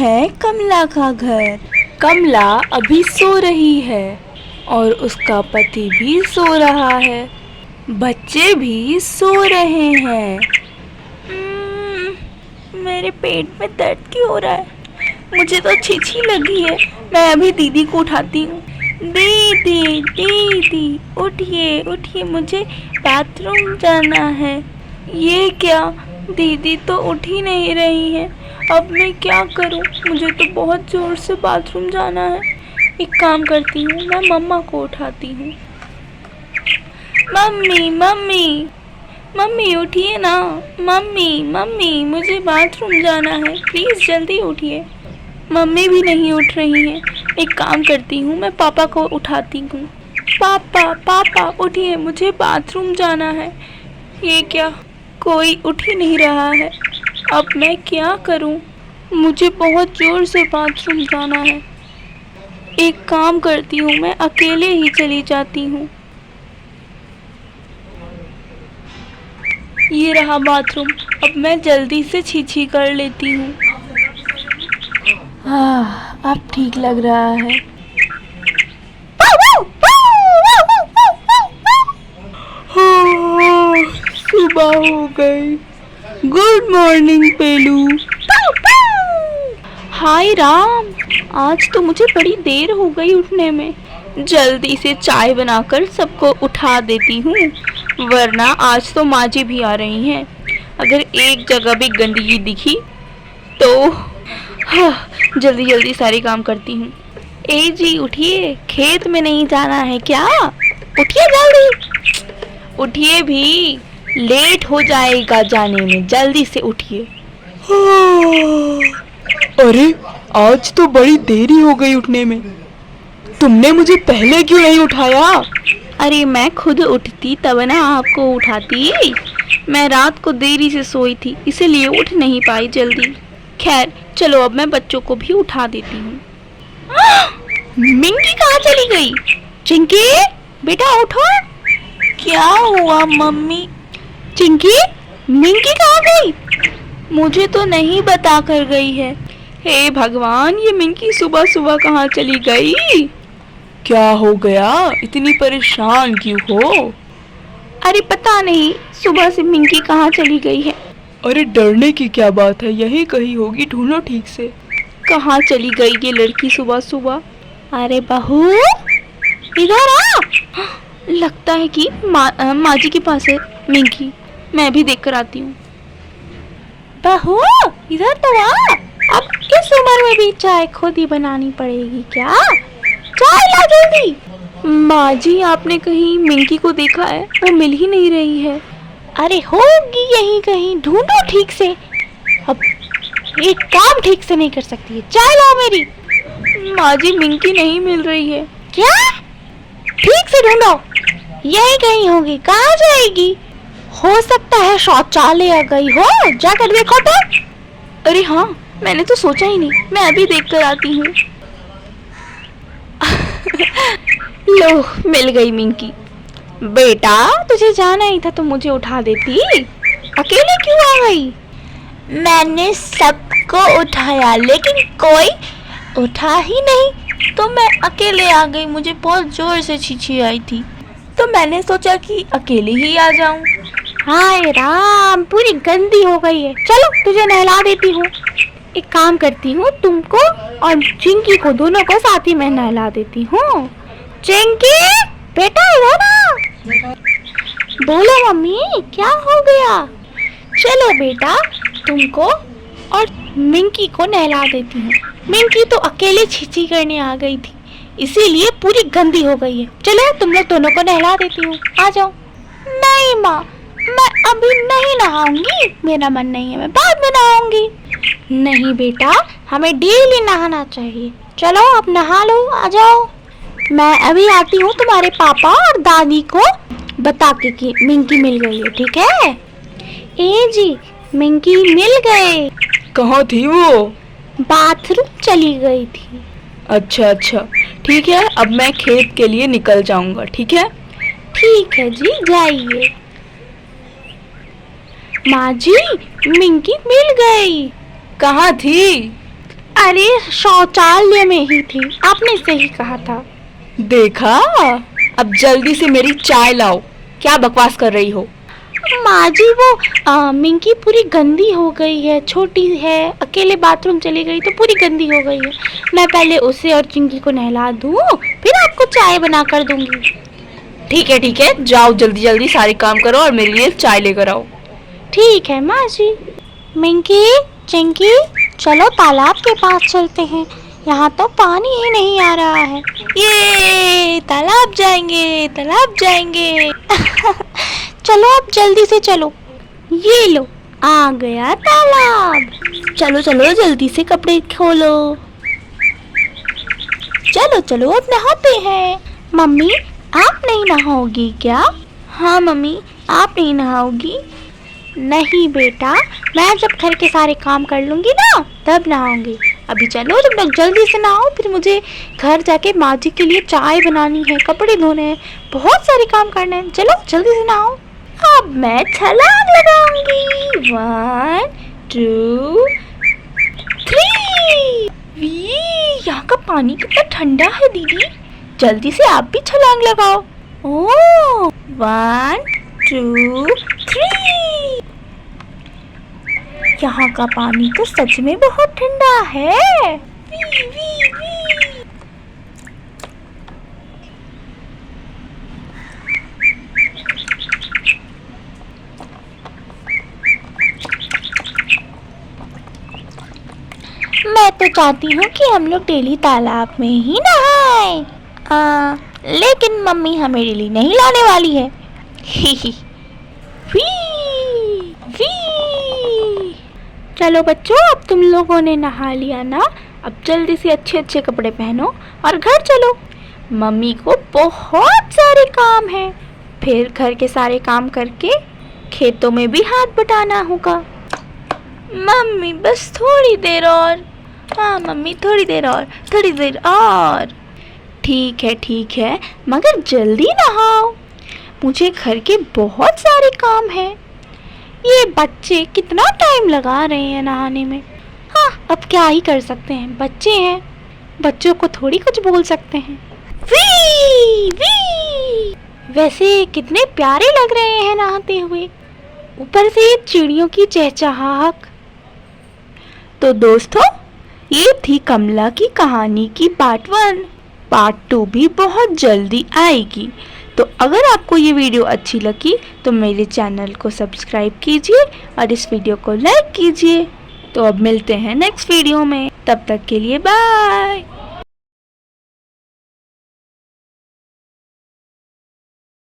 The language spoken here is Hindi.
है कमला का घर। कमला अभी सो रही है और उसका पति भी सो रहा है। बच्चे भी सो रहे हैं। मेरे पेट में दर्द क्यों हो रहा है? मुझे तो छिछी लगी है। मैं अभी दीदी को उठाती हूँ। दीदी दीदी उठिए उठिए, मुझे बाथरूम जाना है। ये क्या, दीदी तो उठ ही नहीं रही है। अब मैं क्या करूं? मुझे तो बहुत ज़ोर से बाथरूम जाना है। एक काम करती हूँ, मैं मम्मा को उठाती हूँ। मम्मी मम्मी मम्मी उठिए ना। मम्मी मम्मी मुझे बाथरूम जाना है, प्लीज़ जल्दी उठिए। मम्मी भी नहीं उठ रही है। एक काम करती हूँ, मैं पापा को उठाती हूँ। पापा पापा उठिए, मुझे बाथरूम जाना है। ये क्या, कोई उठ ही नहीं रहा है। अब मैं क्या करूं? मुझे बहुत ज़ोर से बाथरूम जाना है। एक काम करती हूँ, मैं अकेले ही चली जाती हूँ। ये रहा बाथरूम। अब मैं जल्दी से छी कर लेती हूँ। अब ठीक लग रहा है। सुबह हो गई। गुड मॉर्निंग पेलू। हाय राम, आज तो मुझे बड़ी देर हो गई उठने में। जल्दी से चाय बनाकर सबको उठा देती हूँ, वरना आज तो माँ जी भी आ रही हैं। अगर एक जगह भी गंदगी दिखी तो जल्दी जल्दी सारे काम करती हूँ। ए जी उठिए, खेत में नहीं जाना है क्या? उठिए जल्दी, उठिए भी, लेट हो जाएगा जाने में, जल्दी से उठिए। अरे आज तो बड़ी देरी हो गई उठने में। तुमने मुझे पहले क्यों नहीं उठाया? अरे मैं खुद उठती तब ना आपको उठाती। मैं रात को देरी से सोई थी, इसीलिए उठ नहीं पाई जल्दी। खैर चलो, अब मैं बच्चों को भी उठा देती हूँ। मिंकी कहाँ चली गई? चिंकी बेटा उठो। क्या हुआ मम्मी? चिंकी, मिंकी कहाँ गई? मुझे तो नहीं बता कर गई है। हे भगवान, ये मिंकी सुबह सुबह कहाँ चली गई? क्या हो गया, इतनी परेशान क्यों हो? अरे पता नहीं, सुबह से मिंकी कहाँ चली गई है। अरे डरने की क्या बात है, यही कहीं होगी, ढूंढो ठीक से। कहाँ चली गई ये लड़की सुबह सुबह? अरे बहू इधर आ। लगता है कि माँ जी के पास है मिंकी। मैं भी देख कर आती हूँ। बहू इधर तो आ। अब इस उम्र में भी चाय खुद ही बनानी पड़ेगी क्या? चाय ला जल्दी। माँ जी, आपने कहीं मिंकी को देखा है? वो मिल ही नहीं रही है। अरे होगी यहीं कहीं, ढूंढो ठीक से। अब एक काम ठीक से नहीं कर सकती है। चाय लाओ मेरी। माँ जी, मिंकी नहीं मिल रही है। क्या? ठीक से ढूंढो, यही कहीं होगी। कहाँ जाएगी? हो सकता है शौचालय आ गई हो, जाकर देखो तो। अरे हाँ, मैंने तो सोचा ही नहीं, मैं अभी देख कर आती हूँ। लो, मिल गई मिंकी। बेटा तुझे जाना ही था तो मुझे उठा देती, अकेले क्यों आ गई? मैंने सबको उठाया लेकिन कोई उठा ही नहीं, तो मैं अकेले आ गई। मुझे बहुत जोर से छींची आई थी, तो मैंने सोचा कि अकेले ही आ जाऊं। हाय राम, पूरी गंदी हो गई है। चलो तुझे नहला देती हूँ। एक काम करती हूँ, तुमको और चिंकी को दोनों को साथ ही मैं नहला देती हूँ। चिंकी बेटा इधर आ। बोलो मम्मी, क्या हो गया? चलो बेटा, तुमको और मिंकी को नहला देती हूँ। मिंकी तो अकेले छींची करने आ गई थी, इसीलिए पूरी गंदी हो गई है। चलो तुम लोग दोनों को नहला देती हूँ, आ जाओ। नहीं माँ, मैं अभी नहीं नहाऊंगी, मेरा मन नहीं है, मैं बाद में नहाऊंगी। नहीं बेटा, हमें डेली नहाना चाहिए। चलो अब नहा लो, आ जाओ। मैं अभी आती हूँ तुम्हारे पापा और दादी को बता के कि मिंकी मिल गई है, ठीक है? ए जी, मिंकी मिल गए। कहाँ थी वो? बाथरूम चली गई थी। अच्छा अच्छा, ठीक है, अब मैं खेत के लिए निकल जाऊंगा, ठीक है? ठीक है जी, जाइए। माँ जी, मिंकी मिल गई। कहाँ थी? अरे शौचालय में ही थी, आपने सही कहा था। देखा, अब जल्दी से मेरी चाय लाओ। क्या बकवास कर रही हो? माँ जी वो मिंकी पूरी गंदी हो गई है, छोटी है, अकेले बाथरूम चली गई तो पूरी गंदी हो गई है। मैं पहले उसे और चिंकी को नहला दूँ, फिर आपको चाय बना कर दूंगी। ठीक है, जाओ जल्दी जल्दी सारे काम करो और मेरे लिए चाय लेकर आओ। ठीक है माँ जी। मिंकी, चिंकी, चलो तालाब के पास चलते हैं, यहाँ तो पानी ही नहीं आ रहा है। ये तालाब जाएंगे, तालाब जाएंगे। चलो अब जल्दी से चलो। ये लो, आ गया तालाब। चलो चलो जल्दी से कपड़े खोलो। चलो चलो अब नहाते हैं। मम्मी, आप नहीं नहाओगी क्या? हाँ मम्मी, आप नहीं नहाओगी? नहीं बेटा, मैं जब घर के सारे काम कर लूंगी ना तब नहाऊंगी। अभी चलो तुम लोग जल्दी से नहाओ, फिर मुझे घर जाके माँ जी के लिए चाय बनानी है, कपड़े धोने हैं, बहुत सारे काम करने हैं। चलो जल्दी से नहाओ। अब मैं छलांग लगाऊंगी। 1 2 3। यहाँ का पानी कितना ठंडा है दीदी, जल्दी से आप भी छलांग लगाओ। ओह 1 2 3। यहाँ का पानी तो सच में बहुत ठंडा है। वी, वी, वी। मैं तो चाहती हूँ कि हम लोग डेली तालाब में ही नहाएं। लेकिन मम्मी हमें डेली नहीं लाने वाली है। ही ही। चलो बच्चों, अब तुम लोगों ने नहा लिया ना, अब जल्दी से अच्छे अच्छे कपड़े पहनो और घर चलो। मम्मी को बहुत सारे काम हैं, फिर घर के सारे काम करके खेतों में भी हाथ बटाना होगा। मम्मी बस थोड़ी देर और। हाँ मम्मी, थोड़ी देर और, थोड़ी देर और। ठीक है, मगर जल्दी नहाओ, मुझे घर के बहुत सारे काम हैं। ये बच्चे कितना टाइम लगा रहे हैं नहाने में। हाँ, अब क्या ही कर सकते हैं, बच्चे हैं, बच्चों को थोड़ी कुछ बोल सकते हैं। वी, वी। वैसे कितने प्यारे लग रहे हैं नहाते हुए, ऊपर से चिड़ियों की चहचहाहट। तो दोस्तों, ये थी कमला की कहानी की पार्ट 1। पार्ट 2 भी बहुत जल्दी आएगी। तो अगर आपको ये वीडियो अच्छी लगी तो मेरे चैनल को सब्सक्राइब कीजिए और इस वीडियो को लाइक कीजिए। तो अब मिलते हैं नेक्स्ट वीडियो में, तब तक के लिए बाय।